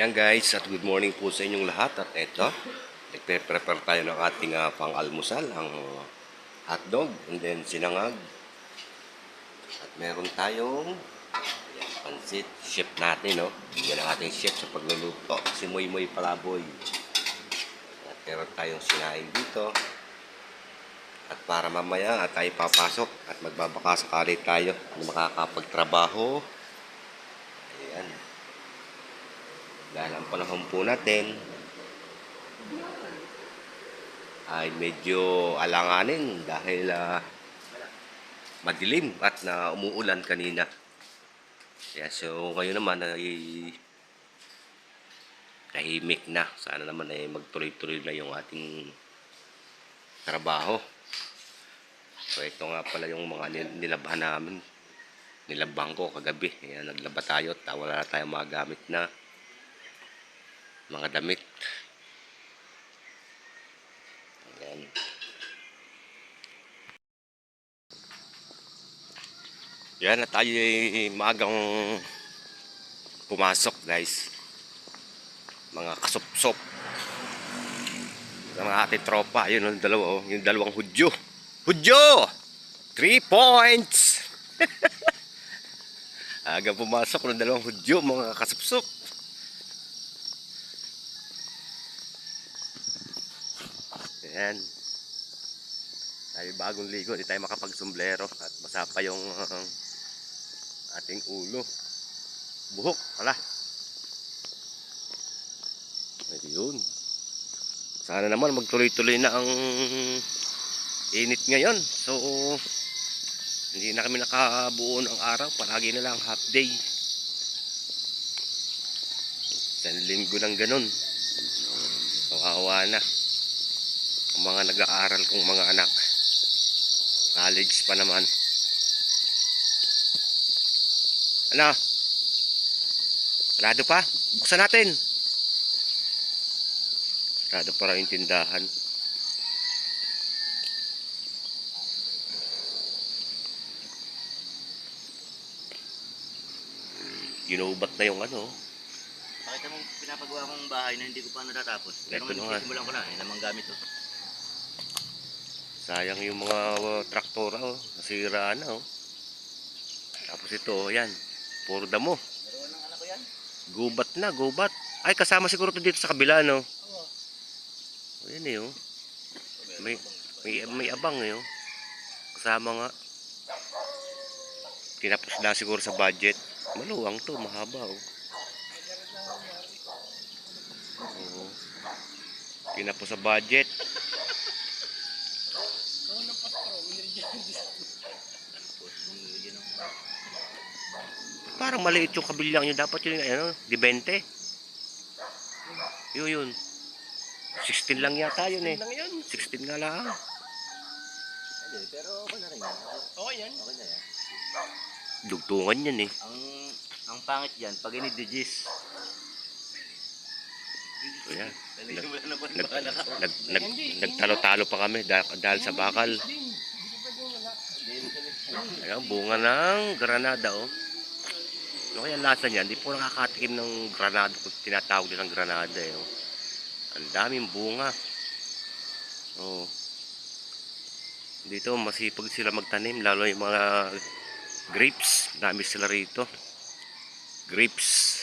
Yan guys, at good morning po sa inyong lahat. At eto, nagpe-prepare tayo ng ating pang-almusal, ang hotdog and then sinangag. At meron tayong pansit, chef natin, no? Yan ang ating chef sa pagluluto, si Moy Moy Palaboy. At meron tayong sinaing dito. At para mamaya at tayo papasok at magbabaka sakali tayo na makakapagtrabaho. Ayan. Dahil ang panahon po natin ay medyo alanganin dahil madilim at na umuulan kanina. Kaya so ngayon naman ay tahimik na. Sana naman ay magtuloy-tuloy na yung ating trabaho. So ito nga pala yung mga nilabhan namin. Nilabhan ko kagabi. Ayan, naglaba tayo at wala na tayong magamit na mga damit. Ayan. Yan na tayo maagang pumasok guys. Mga kasop-sop. Ang mga ating tropa. Yun yung dalawa, oh. Yung dalawang Hudyo. Hudyo! 3 points! Agang pumasok ng dalawang Hudyo, mga kasop-sop. Ayan. Tayo bagong ligo, hindi tayo makapagsomblero at basa pa yung ating ulo. Buhok, wala. Ayun. Sana naman magtuloy-tuloy na ang init ngayon. So, hindi na kami nakabuo ng araw. Palagi na lang half day. Isang linggo ng ganun. Kawawa na ang mga nag-aaral kong mga anak. College pa naman. Ano? Sarado pa? Buksan natin. Sarado pa rin yung tindahan. Ginubat na yung ano. Pakita mo pinapagawa kong bahay na hindi ko pa natatapos. Pero Ito na nga. simulan ko na, namang gamit to. Sayang yung mga traktora, oh. Nasira na, oh. Tapos ito, oh, yan. Puro damo. Meron ng anak ko yan? Gubat na, gubat. Ay, kasama siguro to dito sa kabila, no? Oo. O, yan eh, oh. May abang, eh, oh. Kasama nga. Tinapos na siguro sa budget. Maluwang to, mahaba, oh. Oo. Tinapos sa budget. Parang maliit yung kabilyang nyo. Dapat yun, ano, di 20. Yun. 16 lang yata yun eh. 16 nga lang. Hindi, pero okay na rin yan. Okay yan? Okay na yan. Dugtungan yan eh. Ang pangit yan, pag ini-digis. Ayan. Nagtalo-talo pa kami dahil sa bakal. Ayan, bunga ng granada, oh. So, kaya lasa niya, hindi po nakakatikim ng granada kung tinatawag nilang granada, eh, oh. Ang daming bunga. Oh. Dito masipag sila magtanim, lalo yung mga grapes. Dami sila rito. Grapes.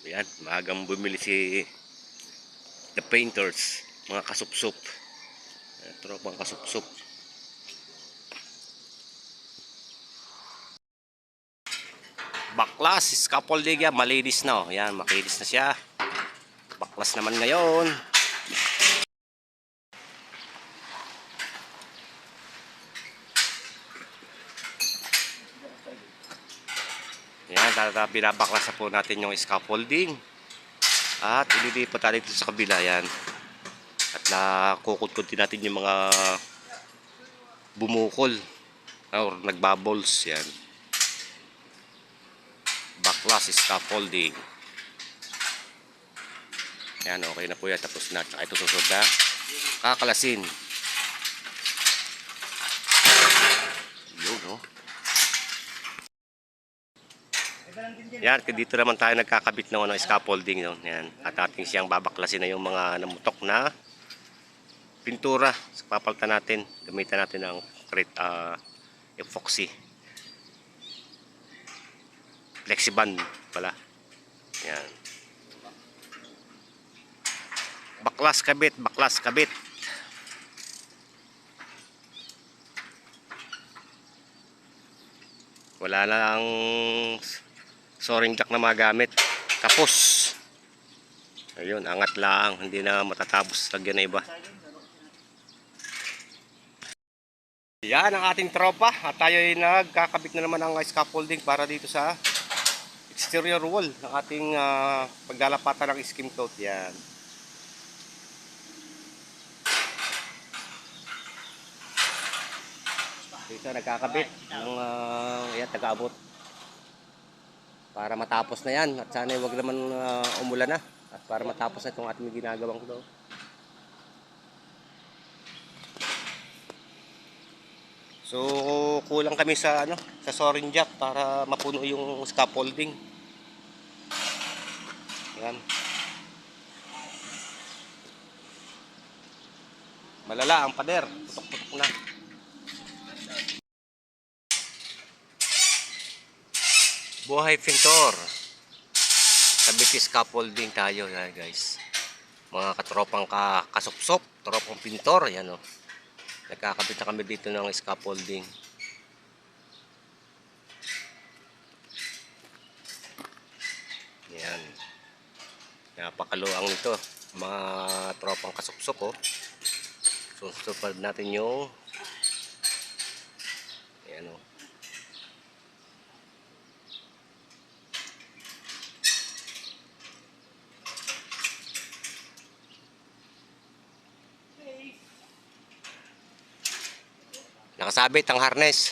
Ayan, maagang bumili si The Painters, mga kasupsup. Tropang kasupsup. Baklas, scaffolding yan, malinis na, oh. Yan, makinis na siya. Baklas naman ngayon. Yan, binabaklas na po natin yung scaffolding. At ililipat natin dito sa kabila, yan. At nakukudkod din natin yung mga bumukol or nagbubbles, yan. Baklas, scaffolding. Yan, okay na po yan. Tapos na. Tsaka ito susunod na kakalasin. Yun, no? Yan, dito naman tayo nagkakabit ng scaffolding. No? Yan. At ating siyang babaklasin na yung mga namutok na pintura. So, papalitan natin. Gamitan natin ng epoxy. Flexiband pala. Yan. Baklas kabit, baklas kabit. Wala lang soaring jack na magamit. Kapos. Ayun, angat lang. Hindi na matatapos. Lagyan na iba. Yan ang ating tropa. At tayo ay nagkakabit na naman ng scaffolding para dito sa exterior wall ng ating paglalapatan ng skim coat. Yan. Dito nagkakabit ng yan, taga-abot. Para matapos na yan. At sana wag naman umulan na. At para matapos na itong ating ginagawang daw. So kulang kami sa sa soaring jack para mapuno yung scaffolding. Yan. Malala ang pader, putok-putok na. Buhay pintor. Kabit scaffolding tayo, guys. Mga katropang kasupsop, tropang pintor, yan oh. Nagkakabit na kami dito ng scaffolding. Yan. Napakaluang nito. Mga tropang kasupsok oh. Susupad natin yung yan oh. Nakasabit ang harness.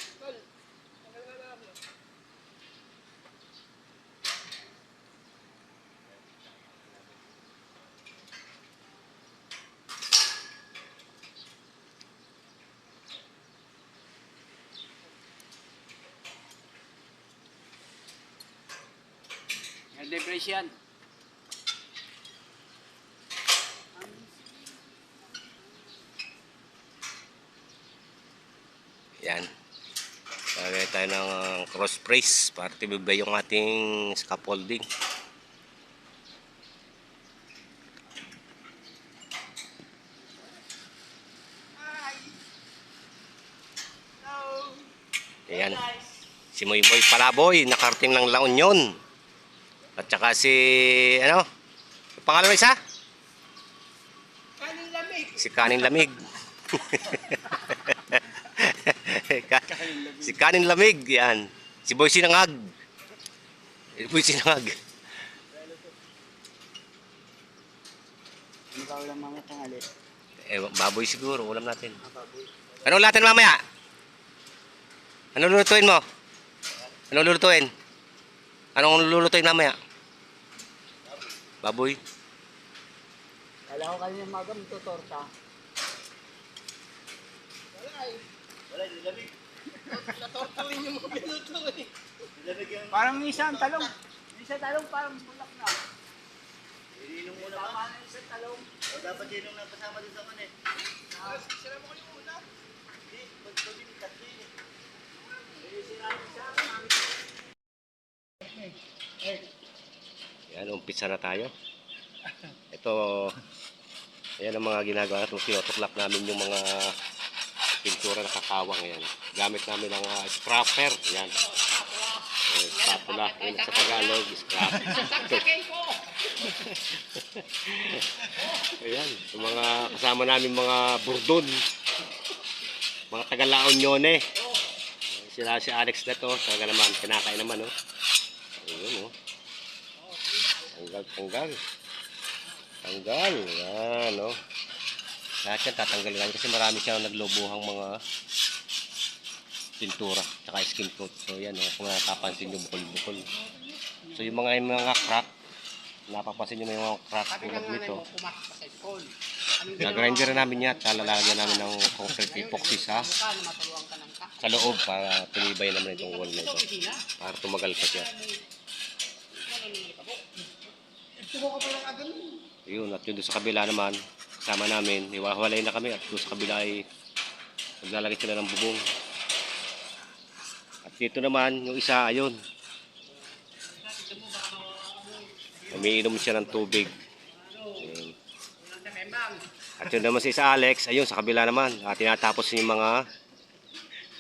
Depression. Yan. Lagay tayo ng cross brace para tibibay yung ating scaffolding. Ayan. Si Moymoy Palaboy, nakarating ng La Union. At saka si, pangalan ng isa? Kanin lamig. Si Kanin Lamig. Si Kanin Lamig, yan. Si Boy Sinangag. Boy Sinangag. Ano ba ulang mga tangali? Baboy siguro, ulam natin. Ano ulam natin mamaya? Ano lulutuin mo? Ano lulutuin? Anong lulutuin mamaya? Baboy. Kala ko kanina maga magtutorta. Wala, nilamig. Natortuin yung mga binuto eh. Nilamig yung... Parang isang talong. Isang talong parang bulak na. Ininong muna Tama ba? na isang talong. O dapat yun yung napasama din sa kan eh. Sira mo ko yung una. Hindi, magpapin, tatlo yun eh. Sirahin sa akin. Yan, umpisa na tayo. Ito, ayan ang mga ginagawa natin. Tinutuklak namin yung mga pintura na kakawang. Yan. Gamit namin ang scraper. Yan. Spatula. Yan sa Tagalog, scraper. Ayan, yung mga kasama namin mga burdon. Mga taga-La Unione. Sila si Alex na to. Talaga naman, kinakain naman, oh. Ayun, oh. Tanggal. Tanggal. Yan, no. Lahat yan tatanggalin natin kasi marami siyang naglobuhang mga pintura tsaka skin coat. So yan, no. Kung natapansin yung bukol-bukol. So yung mga crack, napapansin nyo may mga crack tulad nito. Nagrinder namin yan. Talalagyan namin ng concrete epoxy sa loob para tumibay naman itong wall na ito. Para tumagal pa siya. Yun, at yun doon sa kabila naman, kasama namin, hiwa-hiwalay na kami at doon sa kabila ay maglalagay sila ng bubong. At dito naman, yung isa, ayun. Umiinom siya ng tubig. Ayun. At yun naman si isa Alex, ayun sa kabila naman. At tinatapos yung mga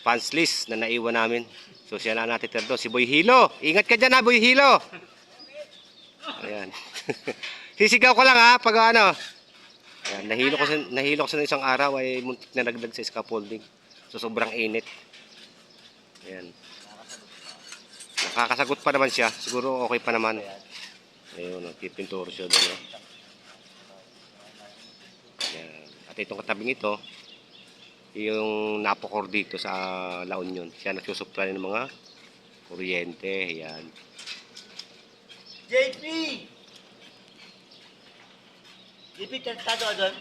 fans list na naiwan namin. So siya na natin doon, si Boy Hilo. Ingat ka dyan ha, Boy Hilo. Ayan. Sisigaw ko lang ha, pag ano. Ayan, nahilo ko sa isang araw ay muntik na nagdag sa scaffolding. So sobrang init. Ayan. Nakakasagot pa naman siya. Siguro okay pa naman. Ayun, nagpipinturo siya doon. Ayan. At itong katabing ito, yung napokor dito sa La Union. Siya nagsusupply ng mga kuryente. Ayan. JP! JP, tentado ka doon?